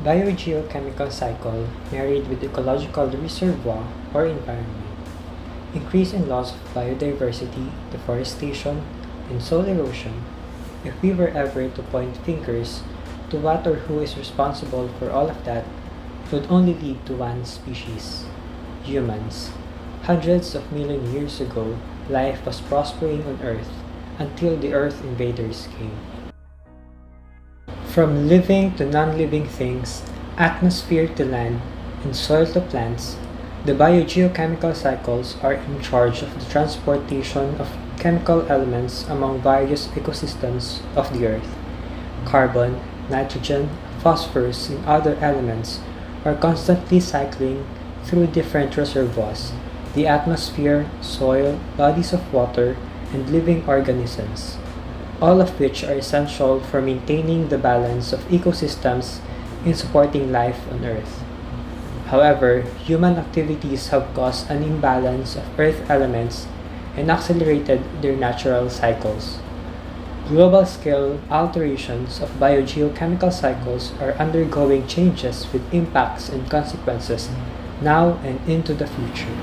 Biogeochemical cycle married with ecological reservoir or environment. Increase in loss of biodiversity, deforestation, and soil erosion. If we were ever to point fingers to what or who is responsible for all of that, it would only lead to one species: humans. Hundreds of million years ago, life was prospering on Earth until the Earth invaders came. From living to non-living things, atmosphere to land, and soil to plants, the biogeochemical cycles are in charge of the transportation of chemical elements among various ecosystems of the Earth. Carbon, nitrogen, phosphorus, and other elements are constantly cycling through different reservoirs: the atmosphere, soil, bodies of water, and living organisms, all of which are essential for maintaining the balance of ecosystems and supporting life on Earth. However, human activities have caused an imbalance of Earth elements and accelerated their natural cycles. Global-scale alterations of biogeochemical cycles are undergoing changes with impacts and consequences now and into the future.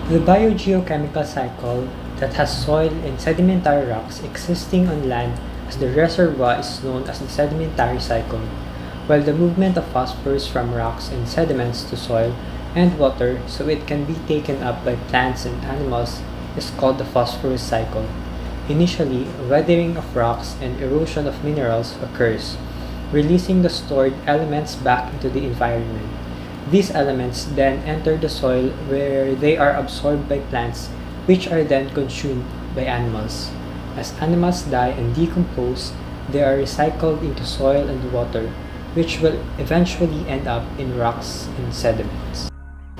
The biogeochemical cycle that has soil and sedimentary rocks existing on land as the reservoir is known as the sedimentary cycle, while the movement of phosphorus from rocks and sediments to soil and water so it can be taken up by plants and animals is called the phosphorus cycle. Initially, weathering of rocks and erosion of minerals occurs, releasing the stored elements back into the environment. These elements then enter the soil where they are absorbed by plants, which are then consumed by animals. As animals die and decompose, they are recycled into soil and water, which will eventually end up in rocks and sediments.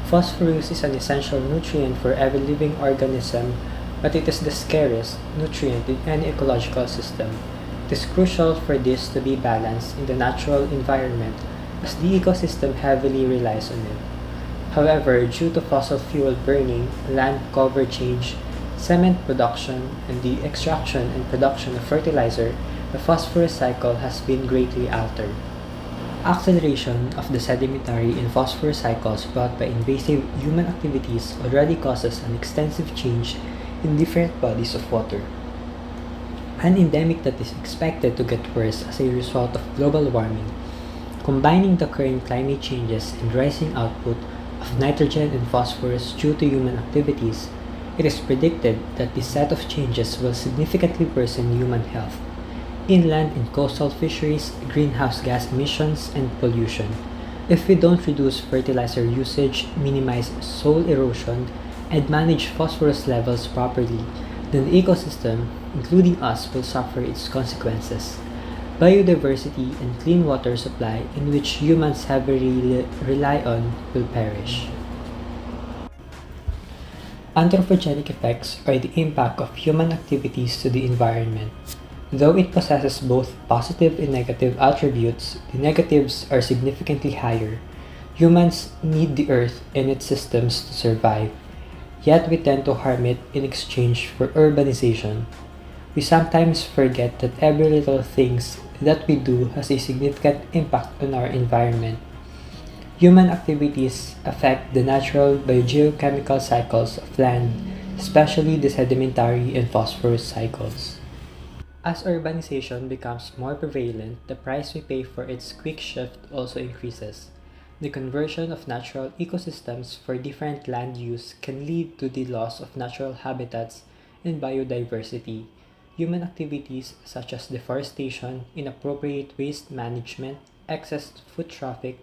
Phosphorus is an essential nutrient for every living organism, but it is the scarcest nutrient in any ecological system. It is crucial for this to be balanced in the natural environment as the ecosystem heavily relies on it. However, due to fossil fuel burning, land cover change, cement production, and the extraction and production of fertilizer, the phosphorus cycle has been greatly altered. Acceleration of the sedimentary and phosphorus cycles brought by invasive human activities already causes an extensive change in different bodies of water. An endemic that is expected to get worse as a result of global warming. Combining the current climate changes and rising output of nitrogen and phosphorus due to human activities, it is predicted that this set of changes will significantly worsen human health. Inland and coastal fisheries, greenhouse gas emissions, and pollution. If we don't reduce fertilizer usage, minimize soil erosion, and manage phosphorus levels properly, then the ecosystem, including us, will suffer its consequences. Biodiversity and clean water supply, in which humans heavily rely on, will perish. Anthropogenic effects are the impact of human activities to the environment. Though it possesses both positive and negative attributes, the negatives are significantly higher. Humans need the earth and its systems to survive, yet we tend to harm it in exchange for urbanization. We sometimes forget that every little thing that we do has a significant impact on our environment. Human activities affect the natural biogeochemical cycles of land, especially the sedimentary and phosphorus cycles. As urbanization becomes more prevalent, the price we pay for its quick shift also increases. The conversion of natural ecosystems for different land use can lead to the loss of natural habitats and biodiversity. Human activities such as deforestation, inappropriate waste management, excess foot traffic,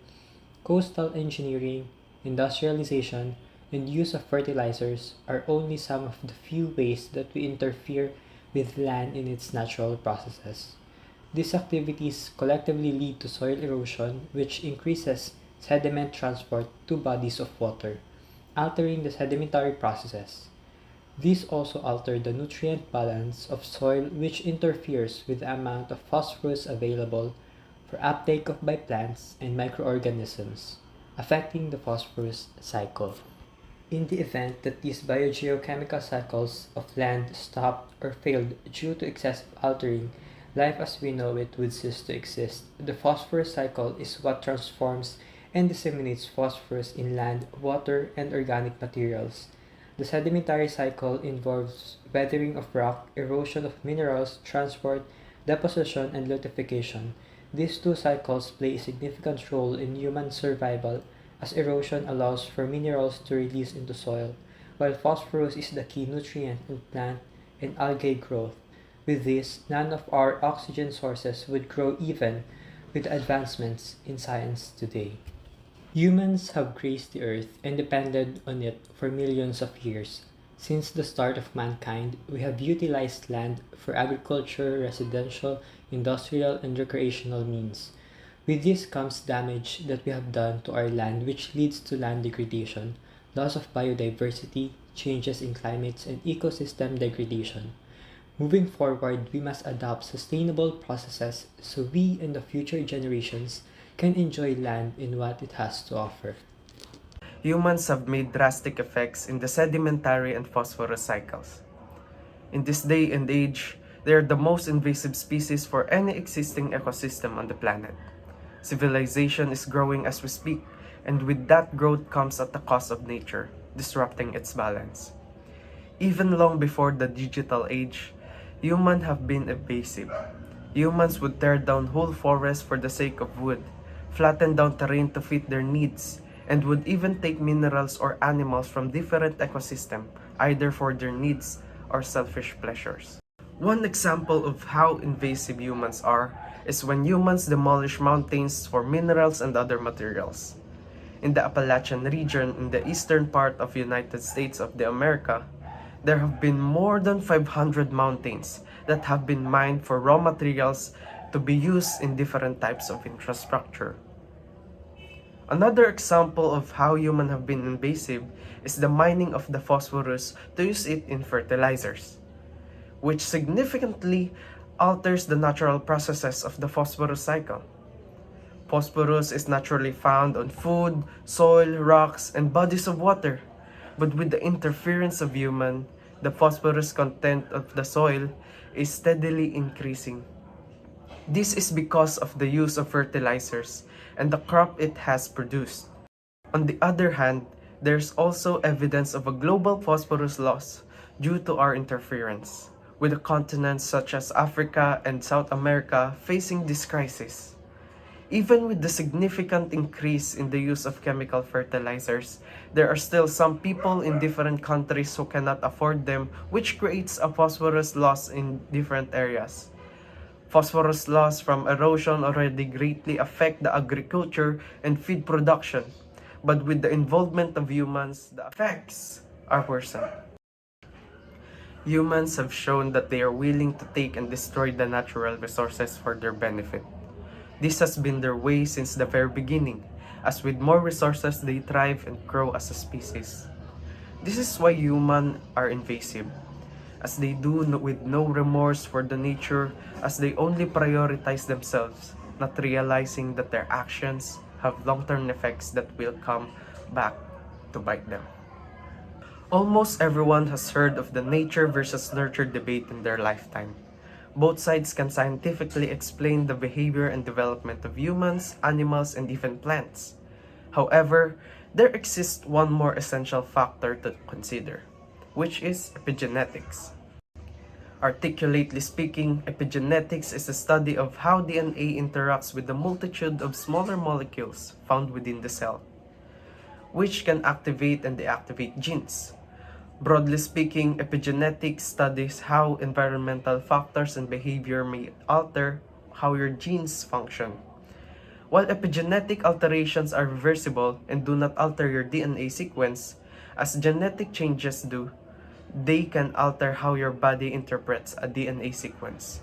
coastal engineering, industrialization, and use of fertilizers are only some of the few ways that we interfere with land in its natural processes. These activities collectively lead to soil erosion, which increases sediment transport to bodies of water, altering the sedimentary processes. These also alter the nutrient balance of soil, which interferes with the amount of phosphorus available for uptake by plants and microorganisms, affecting the phosphorus cycle. In the event that these biogeochemical cycles of land stopped or failed due to excessive altering, life as we know it would cease to exist. The phosphorus cycle is what transforms and disseminates phosphorus in land, water, and organic materials. The sedimentary cycle involves weathering of rock, erosion of minerals, transport, deposition, and luthification. These two cycles play a significant role in human survival as erosion allows for minerals to release into soil, while phosphorus is the key nutrient in plant and algae growth. With this, none of our oxygen sources would grow even with advancements in science today. Humans have graced the earth and depended on it for millions of years. Since the start of mankind, we have utilized land for agriculture, residential, industrial, and recreational means. With this comes damage that we have done to our land, which leads to land degradation, loss of biodiversity, changes in climates, and ecosystem degradation. Moving forward, we must adopt sustainable processes so we and the future generations can enjoy land in what it has to offer. Humans have made drastic effects in the sedimentary and phosphorus cycles. In this day and age, they are the most invasive species for any existing ecosystem on the planet. Civilization is growing as we speak, and with that growth comes at the cost of nature, disrupting its balance. Even long before the digital age, humans have been invasive. Humans would tear down whole forests for the sake of wood, flatten down terrain to fit their needs, and would even take minerals or animals from different ecosystems, either for their needs or selfish pleasures. One example of how invasive humans are is when humans demolish mountains for minerals and other materials. In the Appalachian region in the eastern part of the United States of America, there have been more than 500 mountains that have been mined for raw materials to be used in different types of infrastructure. Another example of how humans have been invasive is the mining of the phosphorus to use it in fertilizers, which significantly alters the natural processes of the phosphorus cycle. Phosphorus is naturally found on food, soil, rocks, and bodies of water. But with the interference of human, the phosphorus content of the soil is steadily increasing. This is because of the use of fertilizers and the crop it has produced. On the other hand, there's also evidence of a global phosphorus loss due to our interference, with the continents such as Africa and South America facing this crisis. Even with the significant increase in the use of chemical fertilizers, there are still some people in different countries who cannot afford them, which creates a phosphorus loss in different areas. Phosphorus loss from erosion already greatly affect the agriculture and feed production, but with the involvement of humans, the effects are worsened. Humans have shown that they are willing to take and destroy the natural resources for their benefit. This has been their way since the very beginning, as with more resources they thrive and grow as a species. This is why humans are invasive, as they do with no remorse for the nature, as they only prioritize themselves, not realizing that their actions have long-term effects that will come back to bite them. Almost everyone has heard of the nature versus nurture debate in their lifetime. Both sides can scientifically explain the behavior and development of humans, animals, and even plants. However, there exists one more essential factor to consider, which is epigenetics. Articulately speaking, epigenetics is the study of how DNA interacts with the multitude of smaller molecules found within the cell, which can activate and deactivate genes. Broadly speaking, epigenetics studies how environmental factors and behavior may alter how your genes function. While epigenetic alterations are reversible and do not alter your DNA sequence, as genetic changes do, they can alter how your body interprets a DNA sequence.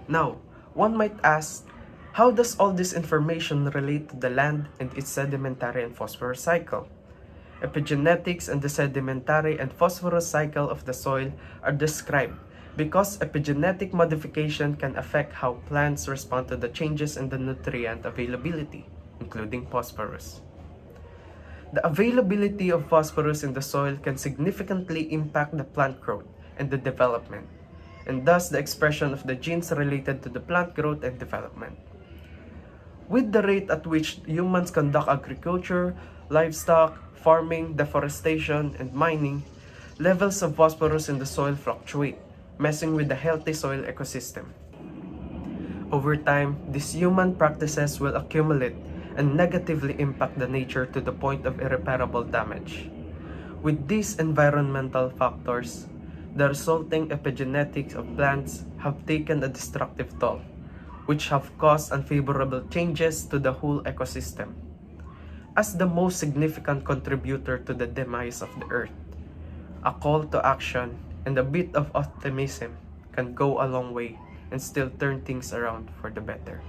Now, one might ask, how does all this information relate to the land and its sedimentary and phosphorus cycle? Epigenetics and the sedimentary and phosphorus cycle of the soil are described because epigenetic modification can affect how plants respond to the changes in the nutrient availability, including phosphorus. The availability of phosphorus in the soil can significantly impact the plant growth and the development. and thus the expression of the genes related to the plant growth and development. With the rate at which humans conduct agriculture, livestock, farming, deforestation, and mining, levels of phosphorus in the soil fluctuate, messing with the healthy soil ecosystem. Over time, these human practices will accumulate and negatively impact the nature to the point of irreparable damage. With these environmental factors, the resulting epigenetics of plants have taken a destructive toll, which have caused unfavorable changes to the whole ecosystem. As the most significant contributor to the demise of the Earth, a call to action and a bit of optimism can go a long way and still turn things around for the better.